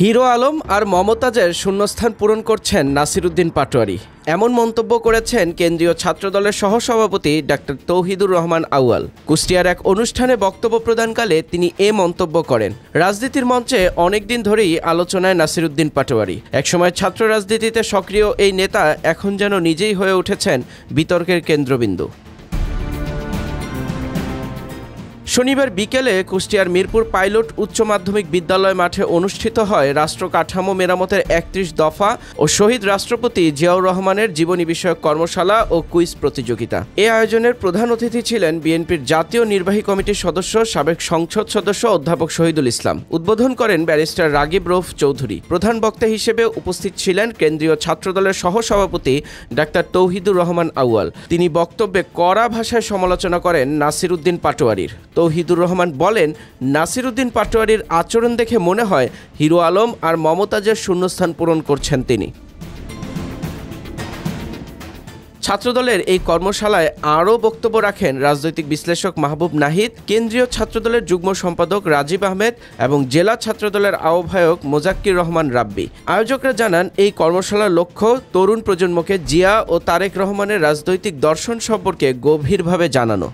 Hero Alam আর মমতাজের শূন্যস্থান পূরণ করছেন নাসিরুদ্দিন পাটোয়ারি। এমন মন্তব্য করেছেন কেন্দ্রীয় ছাত্রদলের সহসভাপতি ডাক্তার তৌহিদুর রহমান আউয়াল। কুষ্টিয়ার এক অনুষ্ঠানে বক্তব্য প্রদানকালে তিনি এ মন্তব্য করেন। রাজনীতির মঞ্চে অনেকদিন ধরেই আলোচনায় নাসিরুদ্দিন পাটোয়ারি। একসময় ছাত্র রাজনীতিতে সক্রিয় এই নেতা এখন যেন নিজেই হয়ে উঠেছেন বিতর্কের কেন্দ্রবিন্দু। শনিবার বিকেলে কুষ্টিয়ার মিরপুর পাইলট উচ্চ মাধ্যমিক বিদ্যালয় মাঠে অনুষ্ঠিত হয় রাষ্ট্র কাঠামো মেরামতের ৩১ দফা ও শহীদ রাষ্ট্রপতি জিয়াউর রহমানের জীবনী বিষয়ক কর্মশালা ও কুইজ প্রতিযোগিতা। এ আয়োজনের প্রধান অতিথি ছিলেন বিএনপির জাতীয় নির্বাহী কমিটির সদস্য সাবেক সংসদ সদস্য অধ্যাপক শহীদুল ইসলাম। উদ্বোধন করেন ব্যারিস্টার রাগিব রৌফ চৌধুরী। প্রধান বক্তা হিসেবে উপস্থিত ছিলেন কেন্দ্রীয় ছাত্রদলের সহসভাপতি ডাক্তার তৌহিদুর রহমান আউয়াল। তিনি বক্তব্যে কড়া ভাষায় সমালোচনা করেন নাসিরুদ্দিন পাটোয়ারির। তৌহিদুর রহমান বলেন, নাসিরুদ্দিন পাটোয়ারির আচরণ দেখে মনে হয় হিরো আলম আর মমতাজের শূন্যস্থান পূরণ করছেন তিনি। ছাত্রদলের এই কর্মশালায় আরও বক্তব্য রাখেন রাজনৈতিক বিশ্লেষক মাহবুব নাহিদ, কেন্দ্রীয় ছাত্রদলের যুগ্ম সম্পাদক রাজীব আহমেদ এবং জেলা ছাত্রদলের আহ্বায়ক মোজাক্কির রহমান রাব্বি। আয়োজকরা জানান, এই কর্মশালার লক্ষ্য তরুণ প্রজন্মকে জিয়া ও তারেক রহমানের রাজনৈতিক দর্শন সম্পর্কে গভীরভাবে জানানো।